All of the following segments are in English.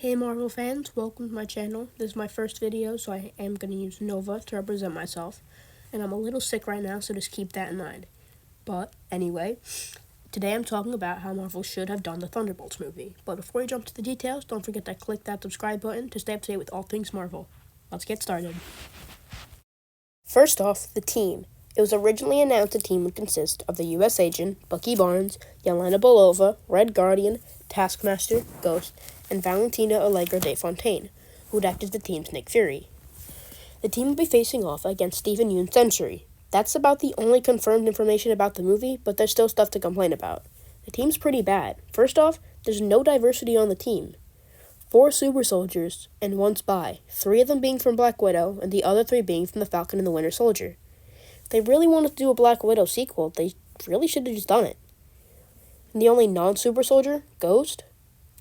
Hey Marvel fans, welcome to my channel. This is my first video, so I am going to use Nova to represent myself. And I'm a little sick right now, so just keep that in mind. But anyway, today I'm talking about how Marvel should have done the Thunderbolts movie. But before we jump to the details, don't forget to click that subscribe button to stay up to date with all things Marvel. Let's get started. First off, the team. It was originally announced the team would consist of the U.S. Agent, Bucky Barnes, Yelena Belova, Red Guardian, Taskmaster, Ghost, and Valentina Allegra de Fontaine, who would act as the team's Nick Fury. The team would be facing off against Steven Yeun's Sentry. That's about the only confirmed information about the movie, but there's still stuff to complain about. The team's pretty bad. First off, there's no diversity on the team. 4 super soldiers and 1 spy, 3 of them being from Black Widow, and the other 3 being from the Falcon and the Winter Soldier. If they really wanted to do a Black Widow sequel, they really should have just done it. And the only non-super soldier, Ghost,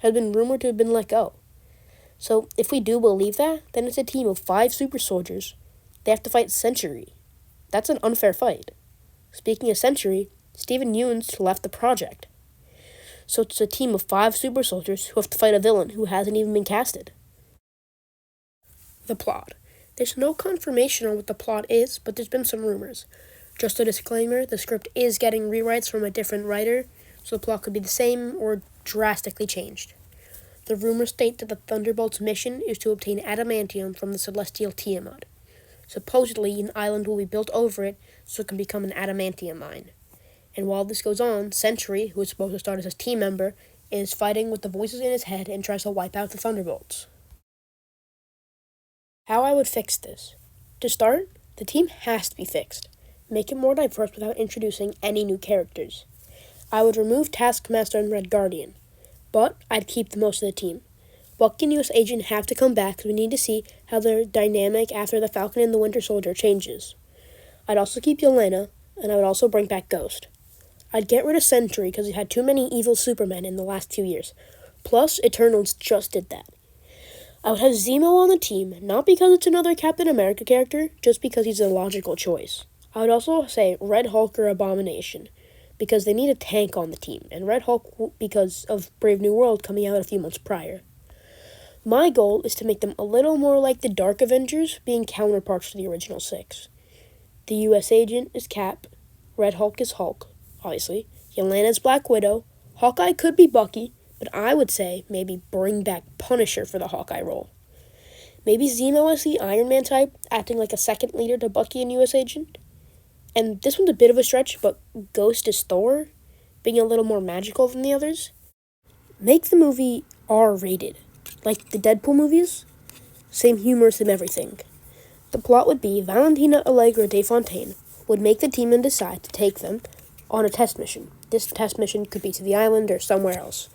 has been rumored to have been let go. So if we do believe that, then it's a team of 5 super soldiers. They have to fight Sentry. That's an unfair fight. Speaking of Sentry, Steven Yeun's left the project. So it's a team of 5 super soldiers who have to fight a villain who hasn't even been casted. The plot. There's no confirmation on what the plot is, but there's been some rumors. Just a disclaimer, the script is getting rewrites from a different writer, so the plot could be the same or drastically changed. The rumors state that the Thunderbolts' mission is to obtain adamantium from the celestial Tiamat. Supposedly, an island will be built over it so it can become an adamantium mine. And while this goes on, Sentry, who is supposed to start as a team member, is fighting with the voices in his head and tries to wipe out the Thunderbolts. How I would fix this. To start, the team has to be fixed. Make it more diverse without introducing any new characters. I would remove Taskmaster and Red Guardian, but I'd keep the most of the team. Bucky and U.S. Agent have to come back because we need to see how their dynamic after the Falcon and the Winter Soldier changes. I'd also keep Yelena, and I would also bring back Ghost. I'd get rid of Sentry because we've had too many evil Supermen in the last few years. Plus, Eternals just did that. I would have Zemo on the team, not because it's another Captain America character, just because he's a logical choice. I would also say Red Hulk or Abomination, because they need a tank on the team, and Red Hulk because of Brave New World coming out a few months prior. My goal is to make them a little more like the Dark Avengers, being counterparts to the original 6. The U.S. Agent is Cap, Red Hulk is Hulk, obviously, Yelena is Black Widow, Hawkeye could be Bucky, but I would say maybe bring back Punisher for the Hawkeye role. Maybe Zemo is the Iron Man type, acting like a second leader to Bucky and U.S. Agent. And this one's a bit of a stretch, but Ghost is Thor, being a little more magical than the others. Make the movie R-rated, like the Deadpool movies. Same humor, same everything. The plot would be Valentina Allegra de Fontaine would make the team and decide to take them on a test mission. This test mission could be to the island or somewhere else.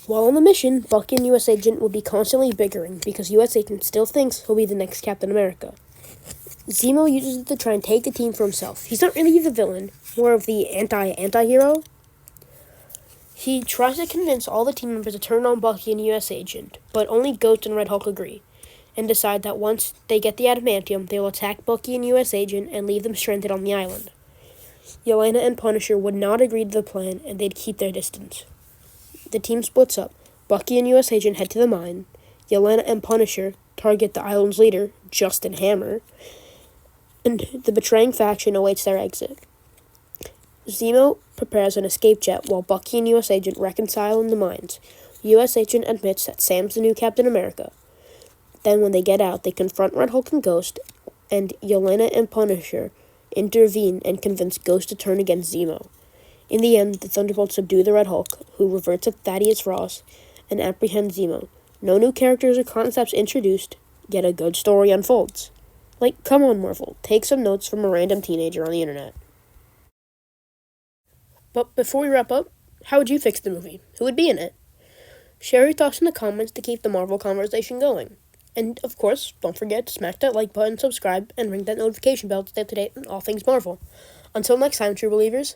While on the mission, Bucky and U.S. Agent will be constantly bickering because U.S. Agent still thinks he'll be the next Captain America. Zemo uses it to try and take the team for himself. He's not really the villain, more of the anti-hero. He tries to convince all the team members to turn on Bucky and U.S. Agent, but only Ghost and Red Hulk agree, and decide that once they get the adamantium, they will attack Bucky and U.S. Agent and leave them stranded on the island. Yelena and Punisher would not agree to the plan, and they'd keep their distance. The team splits up. Bucky and U.S. Agent head to the mine. Yelena and Punisher target the island's leader, Justin Hammer, and the betraying faction awaits their exit. Zemo prepares an escape jet while Bucky and U.S. Agent reconcile in the mines. U.S. Agent admits that Sam's the new Captain America. Then when they get out, they confront Red Hulk and Ghost, and Yelena and Punisher intervene and convince Ghost to turn against Zemo. In the end, the Thunderbolts subdue the Red Hulk, who reverts to Thaddeus Ross, and apprehend Zemo. No new characters or concepts introduced, yet a good story unfolds. Like, come on, Marvel, take some notes from a random teenager on the internet. But before we wrap up, how would you fix the movie? Who would be in it? Share your thoughts in the comments to keep the Marvel conversation going. And, of course, don't forget to smash that like button, subscribe, and ring that notification bell to stay up to date on all things Marvel. Until next time, true believers.